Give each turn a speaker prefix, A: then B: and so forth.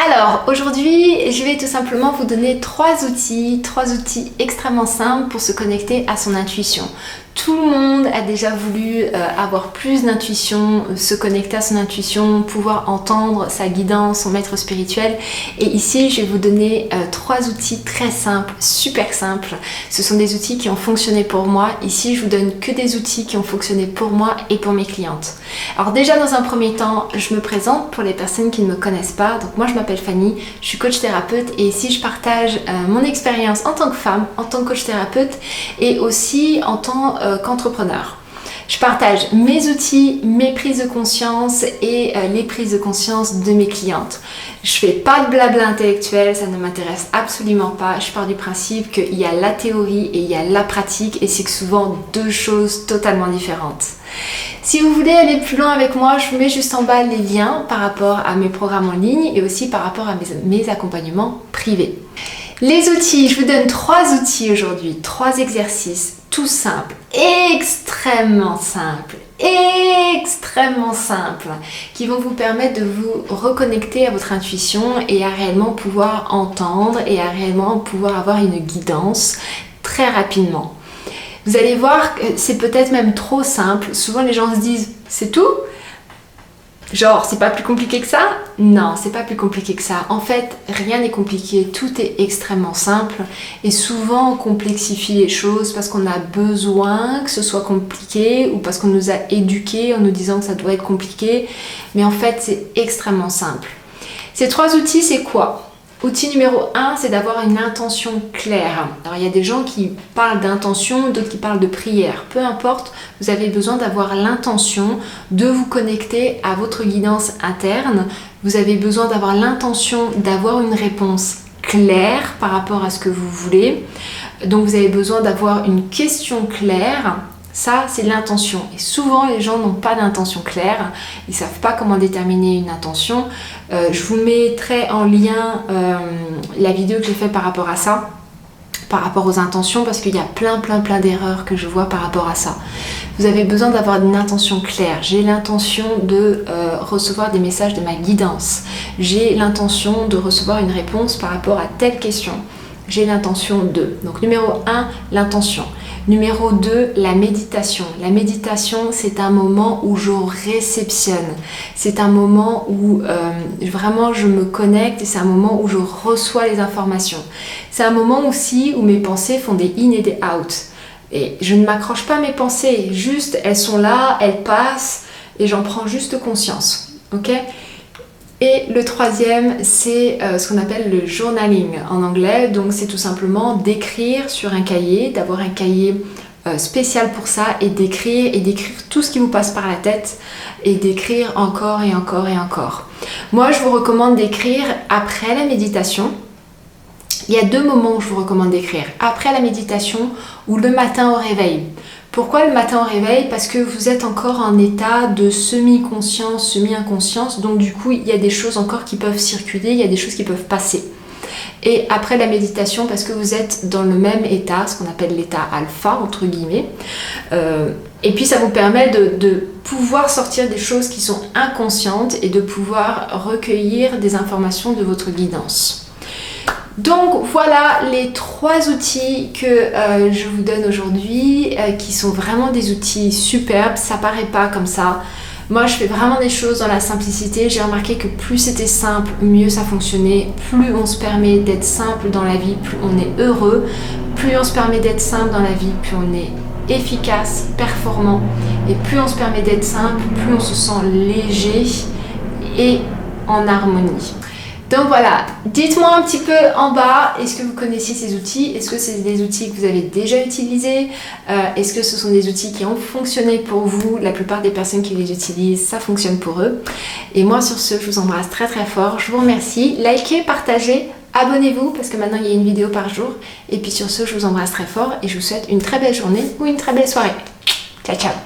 A: Alors aujourd'hui je vais tout simplement vous donner trois outils extrêmement simples pour se connecter à son intuition. Tout le monde a déjà voulu avoir plus d'intuition, se connecter à son intuition, pouvoir entendre sa guidance, son maître spirituel. Et ici, je vais vous donner trois outils très simples, super simples. Ce sont des outils qui ont fonctionné pour moi. Ici, je vous donne que des outils qui ont fonctionné pour moi et pour mes clientes. Alors déjà, dans un premier temps, je me présente pour les personnes qui ne me connaissent pas. Donc moi, je m'appelle Fanny, je suis coach thérapeute et ici, je partage mon expérience en tant que femme, en tant que coach thérapeute et aussi en tant qu'entrepreneur. Je partage mes outils, mes prises de conscience et les prises de conscience de mes clientes. Je fais pas de blabla intellectuel, ça ne m'intéresse absolument pas. Je pars du principe qu'il y a la théorie et il y a la pratique et c'est que souvent deux choses totalement différentes. Si vous voulez aller plus loin avec moi, je vous mets juste en bas les liens par rapport à mes programmes en ligne et aussi par rapport à mes accompagnements privés. Les outils, je vous donne trois outils aujourd'hui, trois exercices tout simples, extrêmement simples, qui vont vous permettre de vous reconnecter à votre intuition et à réellement pouvoir entendre et à réellement pouvoir avoir une guidance très rapidement. Vous allez voir que c'est peut-être même trop simple. Souvent les gens se disent « c'est tout ?» Genre, c'est pas plus compliqué que ça? Non, c'est pas plus compliqué que ça. En fait, rien n'est compliqué, tout est extrêmement simple et souvent on complexifie les choses parce qu'on a besoin que ce soit compliqué ou parce qu'on nous a éduqués en nous disant que ça doit être compliqué. Mais en fait, c'est extrêmement simple. Ces trois outils, c'est quoi? Outil numéro 1, c'est d'avoir une intention claire. Alors il y a des gens qui parlent d'intention, d'autres qui parlent de prière. Peu importe, vous avez besoin d'avoir l'intention de vous connecter à votre guidance interne. Vous avez besoin d'avoir l'intention d'avoir une réponse claire par rapport à ce que vous voulez. Donc vous avez besoin d'avoir une question claire. Ça, c'est l'intention. Et souvent, les gens n'ont pas d'intention claire. Ils ne savent pas comment déterminer une intention. Je vous mettrai en lien la vidéo que j'ai faite par rapport à ça, par rapport aux intentions, parce qu'il y a plein d'erreurs que je vois par rapport à ça. Vous avez besoin d'avoir une intention claire. J'ai l'intention de recevoir des messages de ma guidance. J'ai l'intention de recevoir une réponse par rapport à telle question. J'ai l'intention de. Donc numéro 1, l'intention. Numéro 2, la méditation. La méditation, c'est un moment où je réceptionne. C'est un moment où vraiment je me connecte et c'est un moment où je reçois les informations. C'est un moment aussi où mes pensées font des in et des out. Et je ne m'accroche pas à mes pensées, juste elles sont là, elles passent et j'en prends juste conscience. Ok ? Et le troisième, c'est ce qu'on appelle le journaling en anglais. Donc c'est tout simplement d'écrire sur un cahier, d'avoir un cahier spécial pour ça et d'écrire tout ce qui vous passe par la tête et d'écrire encore et encore et encore. Moi, je vous recommande d'écrire après la méditation. Il y a deux moments où je vous recommande d'écrire. Après la méditation ou le matin au réveil. Pourquoi le matin au réveil? Parce que vous êtes encore en état de semi-conscience, semi-inconscience. Donc du coup, il y a des choses encore qui peuvent circuler, il y a des choses qui peuvent passer. Et après la méditation, parce que vous êtes dans le même état, ce qu'on appelle l'état alpha, entre guillemets. Et puis ça vous permet de pouvoir sortir des choses qui sont inconscientes et de pouvoir recueillir des informations de votre guidance. Donc voilà les trois outils que je vous donne aujourd'hui qui sont vraiment des outils superbes, ça paraît pas comme ça. Moi je fais vraiment des choses dans la simplicité, j'ai remarqué que plus c'était simple, mieux ça fonctionnait, plus on se permet d'être simple dans la vie, plus on est heureux, plus on se permet d'être simple dans la vie, plus on est efficace, performant et plus on se permet d'être simple, plus on se sent léger et en harmonie. Donc voilà, dites-moi un petit peu en bas, est-ce que vous connaissiez ces outils? Est-ce que c'est des outils que vous avez déjà utilisés? Est-ce que ce sont des outils qui ont fonctionné pour vous? La plupart des personnes qui les utilisent, ça fonctionne pour eux. Et moi sur ce, je vous embrasse très fort, je vous remercie. Likez, partagez, abonnez-vous parce que maintenant il y a une vidéo par jour. Et puis sur ce, je vous embrasse très fort et je vous souhaite une très belle journée ou une très belle soirée. Ciao ciao!